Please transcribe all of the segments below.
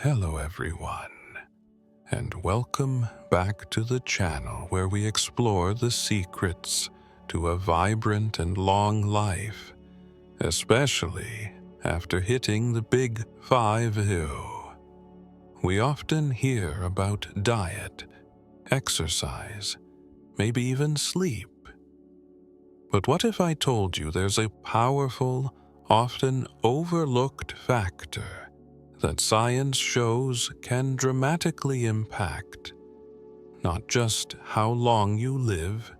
Hello everyone, and welcome back to the channel where we explore the secrets to a vibrant and long life, especially after hitting the big 5-0. We often hear about diet, exercise, maybe even sleep. But what if I told you there's a powerful, often overlooked factor that science shows can dramatically impact not just how long you live,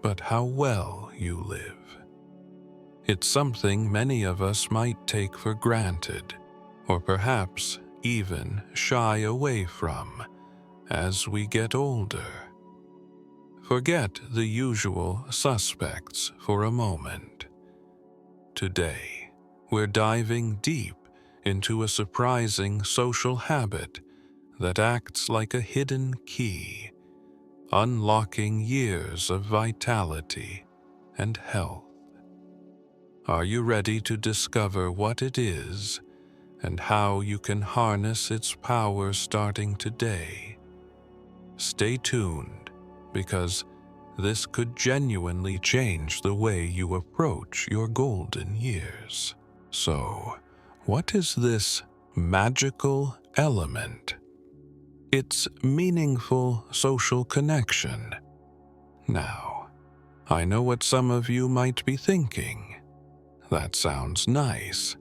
but how well you live? It's something many of us might take for granted, or perhaps even shy away from as we get older. Forget the usual suspects for a moment. Today, we're diving deep into a surprising social habit that acts like a hidden key, unlocking years of vitality and health. Are you ready to discover what it is and how you can harness its power starting today? Stay tuned, because this could genuinely change the way you approach your golden years. So, what is this magical element? It's meaningful social connection. Now, I know what some of you might be thinking. That sounds nice,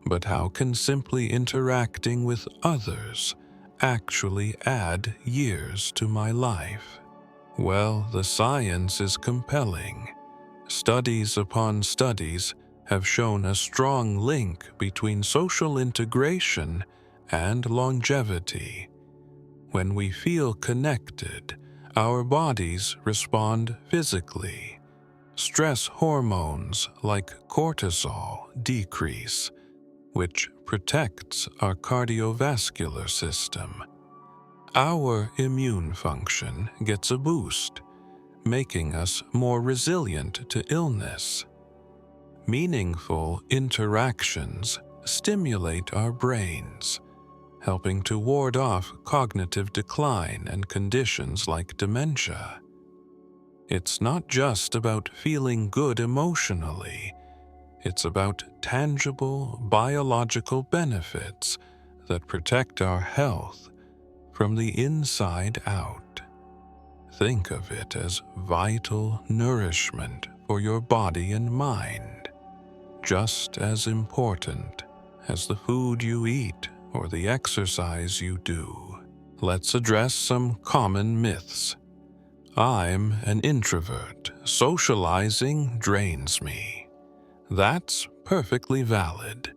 but how can simply interacting with others actually add years to my life? Well, the science is compelling. Studies upon studies have shown a strong link between social integration and longevity. When we feel connected, our bodies respond physically. Stress hormones like cortisol decrease, which protects our cardiovascular system. Our immune function gets a boost, making us more resilient to illness. Meaningful interactions stimulate our brains, helping to ward off cognitive decline and conditions like dementia. It's not just about feeling good emotionally. It's about tangible biological benefits that protect our health from the inside out. Think of it as vital nourishment for your body and mind, just as important as the food you eat or the exercise you do. Let's address some common myths. I'm an introvert. Socializing drains me. That's perfectly valid.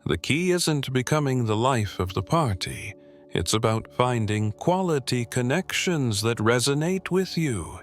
The key isn't becoming the life of the party. It's about finding quality connections that resonate with you,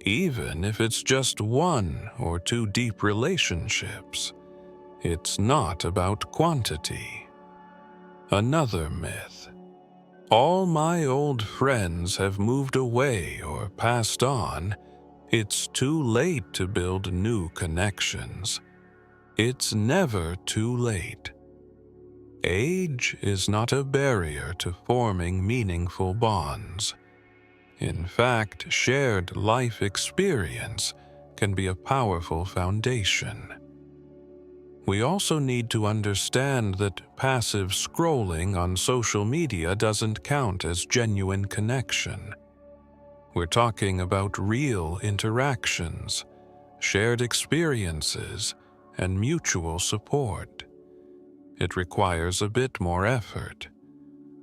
even if it's just 1 or 2 deep relationships. It's not about quantity. Another myth. All my old friends have moved away or passed on. It's too late to build new connections. It's never too late. Age is not a barrier to forming meaningful bonds. In fact, shared life experience can be a powerful foundation. We also need to understand that passive scrolling on social media doesn't count as genuine connection. We're talking about real interactions, shared experiences, and mutual support. It requires a bit more effort,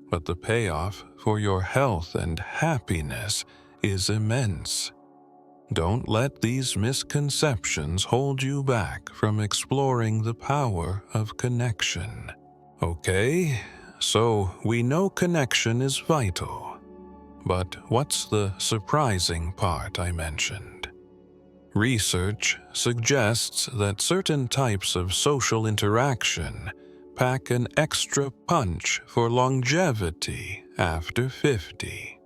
but the payoff for your health and happiness is immense. Don't let these misconceptions hold you back from exploring the power of connection. Okay, so we know connection is vital, but what's the surprising part I mentioned? Research suggests that certain types of social interaction pack an extra punch for longevity after 50.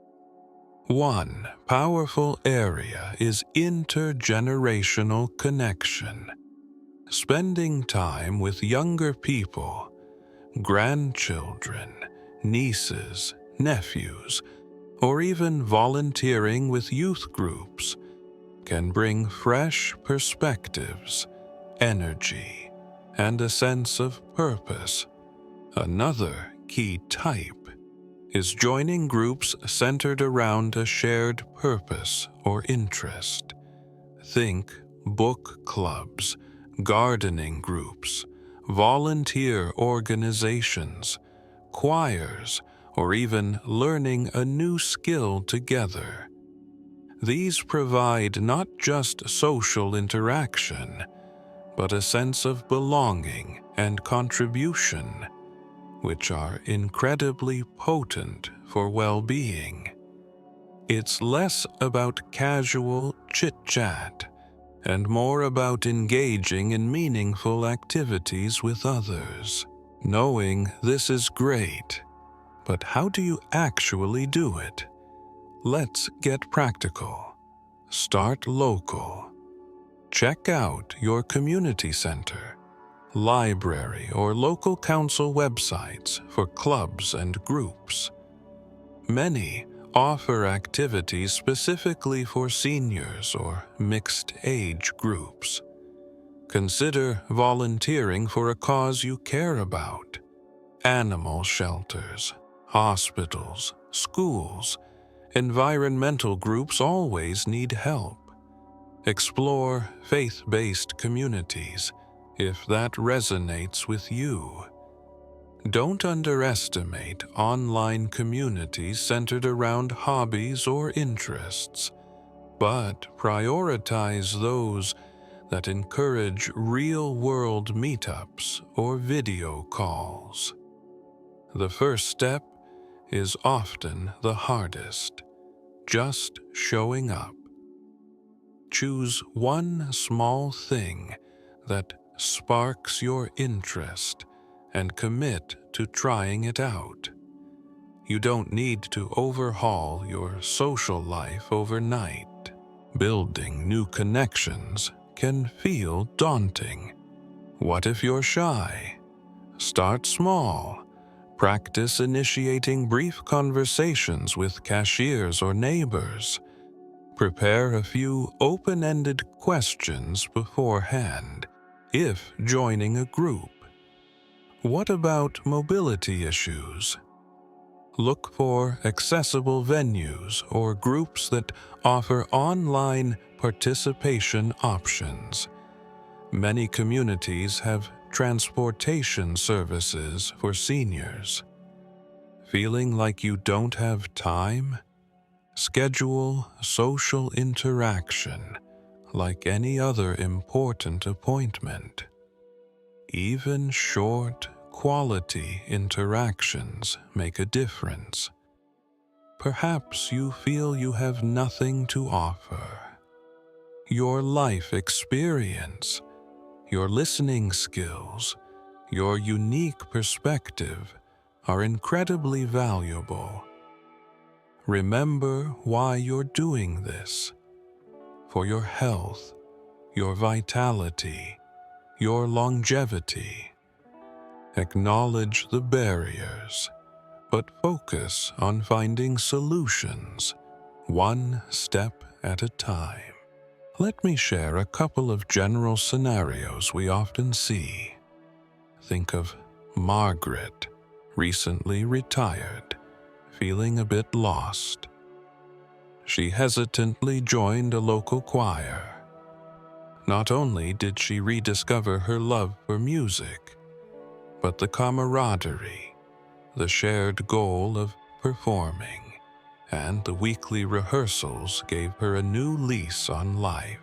One powerful area is intergenerational connection. Spending time with younger people, grandchildren, nieces, nephews, or even volunteering with youth groups can bring fresh perspectives, energy, and a sense of purpose. Another key type is joining groups centered around a shared purpose or interest. Think book clubs, gardening groups, volunteer organizations, choirs, or even learning a new skill together. These provide not just social interaction, but a sense of belonging and contribution, which are incredibly potent for well-being. It's less about casual chit-chat and more about engaging in meaningful activities with others. Knowing this is great, but how do you actually do it? Let's get practical. Start local. Check out your community center, library, or local council websites for clubs and groups. Many offer activities specifically for seniors or mixed age groups. Consider volunteering for a cause you care about. Animal shelters, hospitals, schools, environmental groups always need help. Explore faith-based communities if that resonates with you. Don't underestimate online communities centered around hobbies or interests, but prioritize those that encourage real-world meetups or video calls. The first step is often the hardest, just showing up. Choose one small thing that sparks your interest and commit to trying it out. You don't need to overhaul your social life overnight. Building new connections can feel daunting. What if you're shy? Start small. Practice initiating brief conversations with cashiers or neighbors. Prepare a few open-ended questions beforehand, if joining a group. What about mobility issues? Look for accessible venues or groups that offer online participation options. Many communities have transportation services for seniors. Feeling like you don't have time? Schedule social interaction like any other important appointment. Even short, quality interactions make a difference. Perhaps you feel you have nothing to offer. Your life experience, your listening skills, your unique perspective are incredibly valuable. Remember why you're doing this. For your health, your vitality, your longevity. Acknowledge the barriers, but focus on finding solutions, one step at a time. Let me share a couple of general scenarios we often see. Think of Margaret, recently retired, feeling a bit lost. She hesitantly joined a local choir. Not only did she rediscover her love for music, but the camaraderie, the shared goal of performing, and the weekly rehearsals gave her a new lease on life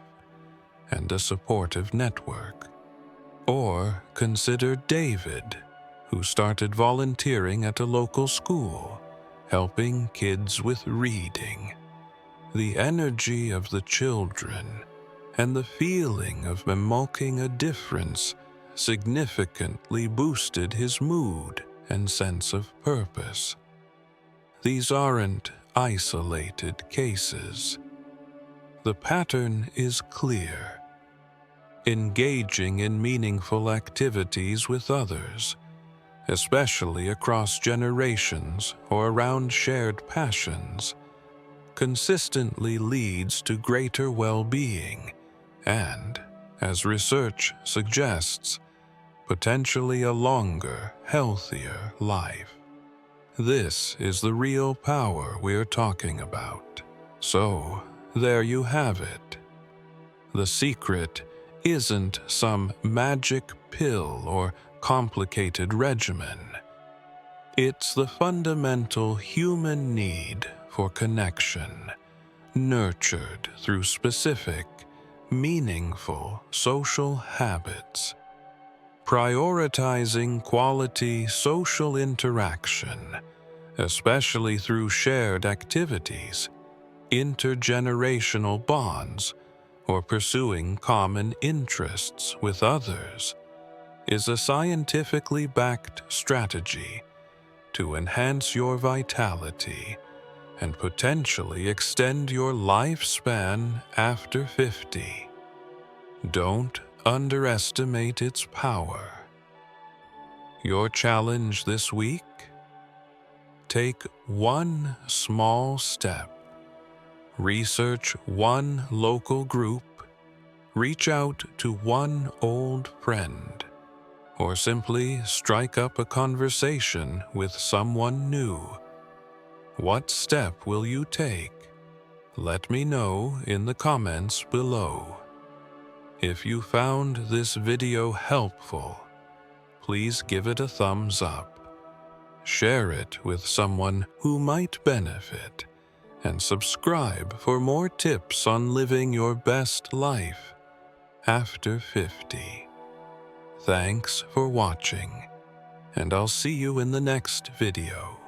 and a supportive network. Or consider David, who started volunteering at a local school, helping kids with reading. The energy of the children and the feeling of making a difference significantly boosted his mood and sense of purpose. These aren't isolated cases. The pattern is clear. Engaging in meaningful activities with others, especially across generations or around shared passions, consistently leads to greater well-being and, as research suggests, potentially a longer, healthier life. This is the real power we're talking about. So, there you have it. The secret isn't some magic pill or complicated regimen. It's the fundamental human need for connection, nurtured through specific, meaningful social habits. Prioritizing quality social interaction, especially through shared activities, intergenerational bonds, or pursuing common interests with others, is a scientifically backed strategy to enhance your vitality and potentially extend your lifespan after 50. Don't underestimate its power. Your challenge this week? Take one small step. Research one local group, reach out to one old friend, or simply strike up a conversation with someone new. What step will you take? Let me know in the comments below. If you found this video helpful, please give it a thumbs up. Share it with someone who might benefit, and subscribe for more tips on living your best life after 50. Thanks for watching, and I'll see you in the next video.